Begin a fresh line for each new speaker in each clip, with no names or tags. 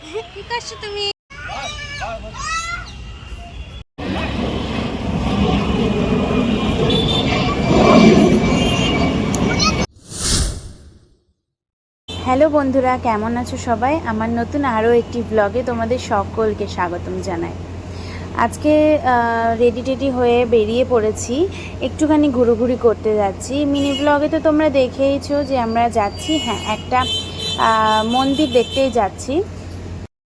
কি করছো তুমি? হ্যালো বন্ধুরা, কেমন আছো সবাই? আমার নতুন আরও একটি ব্লগে তোমাদের সকলকে স্বাগতম জানাই। আজকে রেডি টেডি হয়ে বেরিয়ে পড়েছি, একটুখানি ঘুরোঘুরি করতে যাচ্ছি। মিনি ব্লগে তো তোমরা দেখেইছো যে আমরা যাচ্ছি, হ্যাঁ, একটা মন্দির দেখতেই যাচ্ছি।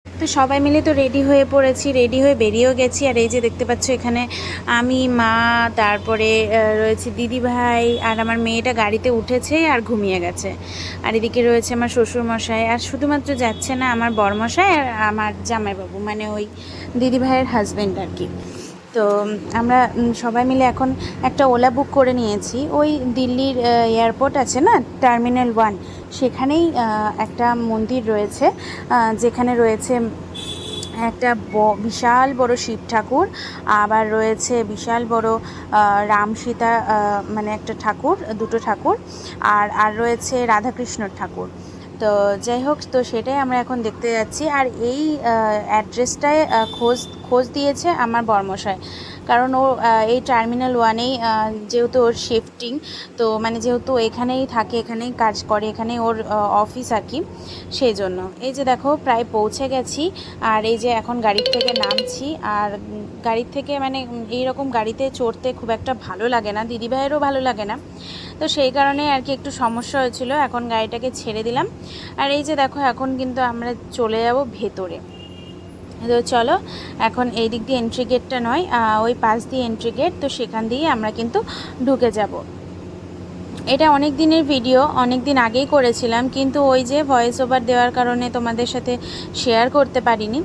তো সবাই মিলে তো রেডি হয়ে পড়েছি, রেডি হয়ে বেরিয়েও গেছি। আর এই যে দেখতে পাচ্ছ এখানে আমি, মা, তারপরে রয়েছে দিদি ভাই, আর আমার মেয়েটা গাড়িতে উঠেছে আর ঘুমিয়ে গেছে। আর এদিকে রয়েছে আমার শ্বশুরমশাই, আর শুধুমাত্র যাচ্ছে না আমার বরমশাই আর আমার জামাইবাবু, মানে ওই দিদি ভাইয়ের হাজব্যান্ড আর কি। তো আমরা সবাই মিলে এখন একটা ওলা বুক করে নিয়েছি। ওই দিল্লির এয়ারপোর্ট আছে না, টার্মিনাল 1, সেখানেই একটা মন্দির রয়েছে, যেখানে রয়েছে একটা বিশাল বড় শিব ঠাকুর, আবার রয়েছে বিশাল বড় রাম সীতা, মানে একটা ঠাকুর, দুটো ঠাকুর, আর রয়েছে রাধাকৃষ্ণর ঠাকুর। তো যাই হোক, তো সেটাই আমরা এখন দেখতে যাচ্ছি। আর এই অ্যাড্রেসটায় খোঁজ দিয়েছে আমার বরমশাই, কারণ ও এই টার্মিনাল 1-এই যেহেতু ওর শিফটিং, তো মানে যেহেতু এখানেই থাকে, এখানেই কাজ করে, এখানেই ওর অফিস আর কি, সেই জন্য। এই যে দেখো প্রায় পৌঁছে গেছি। আর এই যে এখন গাড়ির থেকে নামছি। আর গাড়ির থেকে মানে এইরকম গাড়িতে চড়তে খুব একটা ভালো লাগে না, দিদিভাইয়েরও ভালো লাগে না, তো সেই কারণে আর কি একটু সমস্যা হয়েছিল। এখন গাড়িটাকে ছেড়ে দিলাম। আর এই যে দেখো এখন কিন্তু আমরা চলে যাব ভেতরে। তো চলো, এখন এই দিক দিয়ে এন্ট্রি গেটটা নয়, ওই পাশ দিয়ে এন্ট্রি গেট, তো সেখান দিয়ে আমরা কিন্তু ঢুকে যাব। এটা অনেক দিনের ভিডিও, অনেক দিন আগেই করেছিলাম, কিন্তু ওই যে ভয়েস ওভার দেওয়ার কারণে তোমাদের সাথে শেয়ার করতে পারিনি,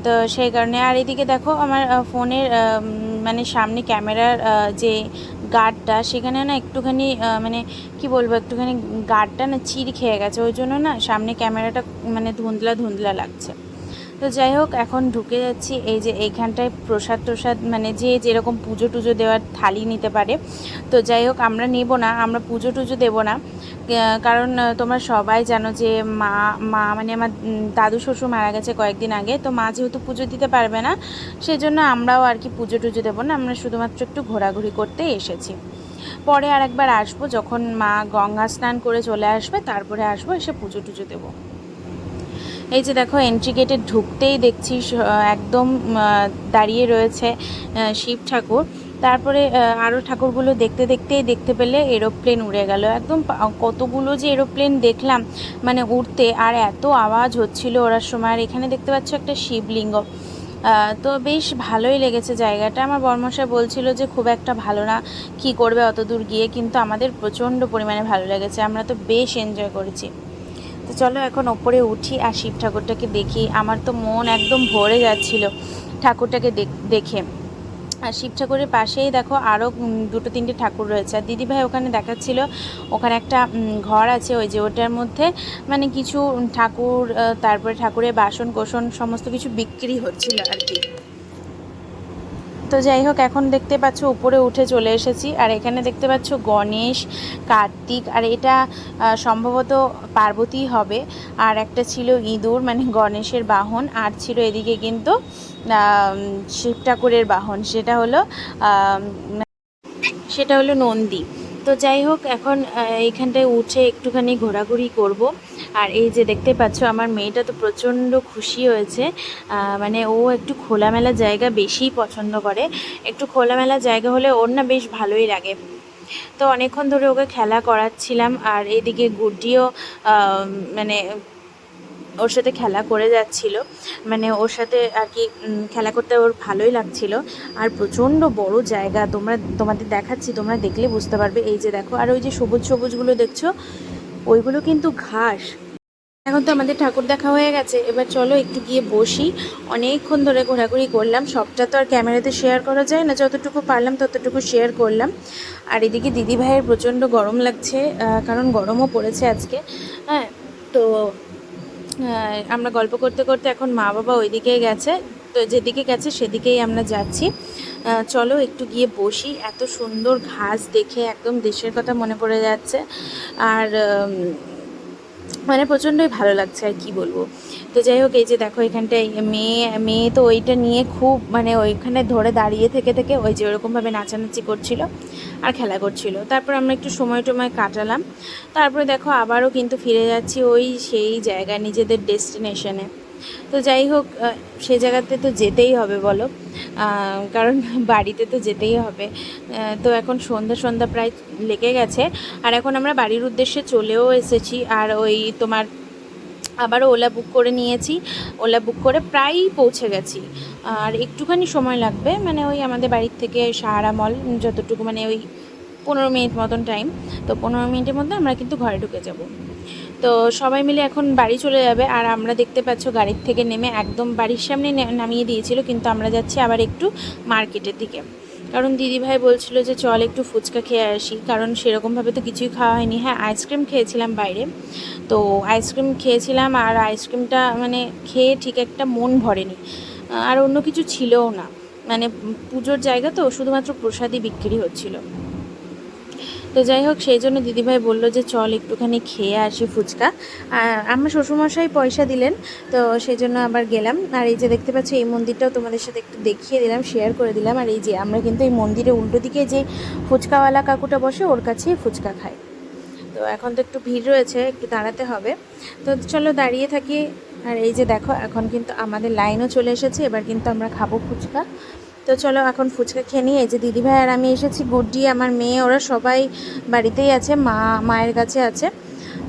তো সেই কারণে। আর এদিকে দেখো আমার ফোনের মানে সামনে ক্যামেরার যে গার্ডটা, সেখানে না একটুখানি মানে কি বলবো, একটুখানি গার্ডটা না চিড় খেয়ে গেছে, ওই জন্য না সামনে ক্যামেরাটা মানে ধুন্দলা ধুন্দলা লাগছে। তো যাই হোক, এখন ঢুকে যাচ্ছি। এই যে এইখানটায় প্রসাদ মানে যে যেরকম পুজো টুজো দেওয়ার থালি নিতে পারে। তো যাই হোক, আমরা নেব না, আমরা পুজো টুজো দেবো না, কারণ তোমরা সবাই জানো যে মা মা মানে আমার দাদু শ্বশুর মারা গেছে কয়েকদিন আগে, তো মা যেহেতু পুজো দিতে পারবে না, সেজন্য আমরাও আর কি পুজো টুজো দেবো না, আমরা শুধুমাত্র একটু ঘোরাঘুরি করতে এসেছি। পরে আর একবার আসবো, যখন মা গঙ্গা স্নান করে চলে আসবে, তারপরে আসবো, এসে পুজো টুজো দেবো। এই যে দেখো এন্ট্রি গেটে ঢুকতেই দেখছি একদম দাঁড়িয়ে রয়েছে শিব ঠাকুর। তারপরে আরও ঠাকুরগুলো দেখতে পেলে এরোপ্লেন উড়ে গেল একদম। কতগুলো যে এরোপ্লেন দেখলাম মানে উড়তে, আর এত আওয়াজ হচ্ছিল ওড়ার সময়। আর এখানে দেখতে পাচ্ছ একটা শিবলিঙ্গ। তো বেশ ভালোই লেগেছে জায়গাটা। আমার বর্মশাই বলছিল যে খুব একটা ভালো না, কি করবে অত দূর গিয়ে, কিন্তু আমাদের প্রচণ্ড পরিমাণে ভালো লেগেছে, আমরা তো বেশ এনজয় করেছি। তো চলো এখন ওপরে উঠি আর শিব ঠাকুরটাকে দেখি। আমার তো মন একদম ভরে যাচ্ছিল ঠাকুরটাকে দেখে। আর শিব ঠাকুরের পাশেই দেখো আরও দুটো তিনটে ঠাকুর রয়েছে। আর দিদিভাই ওখানে দেখাচ্ছিল, ওখানে একটা ঘর আছে, ওই যে ওটার মধ্যে মানে কিছু ঠাকুর, তারপরে ঠাকুরের বাসন কোসন সমস্ত কিছু বিক্রি হচ্ছিল আর কি। তো যাই হোক, এখন দেখতে পাচ্ছ উপরে উঠে চলে এসেছি। আর এখানে দেখতে পাচ্ছ গণেশ, কার্তিক, আর এটা সম্ভবত পার্বতী হবে। আর একটা ছিল ইঁদুর, মানে গণেশের বাহন। আর ছিল এদিকে কিন্তু শিব ঠাকুরের বাহন, সেটা হলো নন্দী। তো যাই হোক, এখন এইখানটায় উঠে একটুখানি ঘোরাঘুরি করব। আর এই যে দেখতে পাচ্ছ আমার মেয়েটা তো প্রচণ্ড খুশি হয়েছে, মানে ও একটু খোলামেলা জায়গা বেশিই পছন্দ করে। একটু খোলামেলা জায়গা হলে ওর না বেশ ভালোই লাগে। তো অনেকক্ষণ ধরে ওকে খেলা করাচ্ছিলাম। আর এদিকে গুড্ডিও মানে ওর সাথে খেলা করে যাচ্ছিল, মানে ওর সাথে আর কি খেলা করতে ওর ভালোই লাগছিল। আর প্রচণ্ড বড় জায়গা, তোমাদের দেখাচ্ছি, তোমরা দেখলে বুঝতে পারবে। এই যে দেখো, আর ওই যে সবুজ সবুজগুলো দেখছো, ওইগুলো কিন্তু ঘাস। এখন তো আমাদের ঠাকুর দেখা হয়ে গেছে, এবার চলো একটু গিয়ে বসি। অনেকক্ষণ ধরে ঘোরাঘুরি করলাম, সবটা তো আর ক্যামেরাতে শেয়ার করা যায় না, যতটুকু পারলাম ততটুকু শেয়ার করলাম। আর এদিকে দিদিভাইয়ের প্রচণ্ড গরম লাগছে, কারণ গরমও পড়েছে আজকে। হ্যাঁ, তো আমরা গল্প করতে করতে এখন মা বাবা ওইদিকেই গেছে, তো যেদিকে গেছে সেদিকেই আমরা যাচ্ছি। চলো একটু গিয়ে বসি। এত সুন্দর ঘাস দেখে একদম দেশের কথা মনে পড়ে যাচ্ছে। আর মানে প্রচণ্ডই ভালো লাগছে আর কি বলবো। তো যাই হোক, এই যে দেখো এখানটায় মেয়ে মেয়ে তো ওইটা নিয়ে খুব মানে ওইখানে ধরে দাঁড়িয়ে থেকে থেকে ওই যে ওরকমভাবে নাচানাচি করছিল আর খেলা করছিল। তারপর আমরা একটু সময় টময় কাটালাম। তারপরে দেখো আবারও কিন্তু ফিরে যাচ্ছি ওই সেই জায়গায়, নিজেদের ডেস্টিনেশনে। তো যাই হোক, সে জায়গাতে তো যেতেই হবে বলো, কারণ বাড়িতে তো যেতেই হবে। তো এখন সন্ধ্যা সন্ধ্যা প্রায় লেগে গেছে, আর এখন আমরা বাড়ির উদ্দেশ্যে চলেও এসেছি। আর ওই তোমার আবারও ওলা বুক করে নিয়েছি, ওলা বুক করে প্রায়ই পৌঁছে গেছি। আর একটুখানি সময় লাগবে, মানে ওই আমাদের বাড়ির থেকে সাহারা মল যতটুকু, মানে ওই 15 মিনিট মতন টাইম। তো 15 মিনিটের মধ্যে আমরা কিন্তু ঘরে ঢুকে যাব। তো সবাই মিলে এখন বাড়ি চলে যাবে। আর আমরা দেখতে পাচ্ছ গাড়ির থেকে নেমে একদম বাড়ির সামনে নামিয়ে দিয়েছিল, কিন্তু আমরা যাচ্ছি আবার একটু মার্কেটের দিকে। কারণ দিদিভাই বলছিল যে চল একটু ফুচকা খেয়ে আসি, কারণ সেরকমভাবে তো কিছুই খাওয়া হয়নি। হ্যাঁ, আইসক্রিম খেয়েছিলাম বাইরে, তো আইসক্রিম খেয়েছিলাম, আর আইসক্রিমটা মানে খেয়ে ঠিক একটা মন ভরেনি, আর অন্য কিছু ছিলও না। মানে পুজোর জায়গা তো শুধুমাত্র প্রসাদই বিক্রি হচ্ছিল। তো যাই হোক, সেই জন্য দিদিভাই বললো যে চল একটুখানি খেয়ে আসি ফুচকা। আমার শ্বশুরমশাই পয়সা দিলেন, তো সেই জন্য আবার গেলাম। আর এই যে দেখতে পাচ্ছি এই মন্দিরটাও তোমাদের সাথে একটু দেখিয়ে দিলাম, শেয়ার করে দিলাম। আর এই যে আমরা কিন্তু এই মন্দিরের উল্টো দিকে যে ফুচকাওয়ালা কাকুটা বসে ওর কাছেই ফুচকা খাই। তো এখন তো একটু ভিড় রয়েছে, একটু দাঁড়াতে হবে। তো চলো দাঁড়িয়ে থাকি। আর এই যে দেখো এখন কিন্তু আমাদের লাইনও চলে এসেছে, এবার কিন্তু আমরা খাবো ফুচকা। তো চলো এখন ফুচকা খেয়ে নিই। এই যে দিদিভাই আর আমি এসেছি, গুড্ডি আমার মেয়ে ওরা সবাই বাড়িতেই আছে, মায়ের কাছে আছে।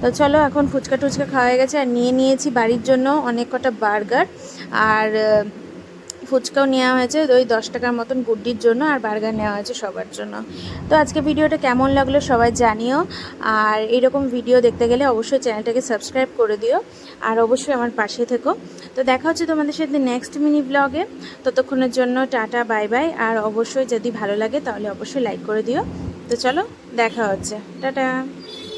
তো চলো এখন ফুচকা টুচকা খাওয়া হয়ে গেছে, আর নিয়ে নিয়েছি বাড়ির জন্য অনেক কটা বার্গার, আর ফুচকাও নেওয়া হয়েছে ওই 10 টাকার মতন গুড্ডির জন্য, আর বার্গার নেওয়া হয়েছে সবার জন্য। তো আজকে ভিডিওটা কেমন লাগলো সবাই জানিও, আর এইরকম ভিডিও দেখতে গেলে অবশ্যই চ্যানেলটাকে সাবস্ক্রাইব করে দিও, আর অবশ্যই আমার পাশে থেকো। তো দেখা হচ্ছে তোমাদের সাথে নেক্সট মিনি ব্লগে। ততক্ষণের জন্য টাটা, বাই বাই। আর অবশ্যই যদি ভালো লাগে তাহলে অবশ্যই লাইক করে দিও। তো চলো দেখা হচ্ছে, টাটা।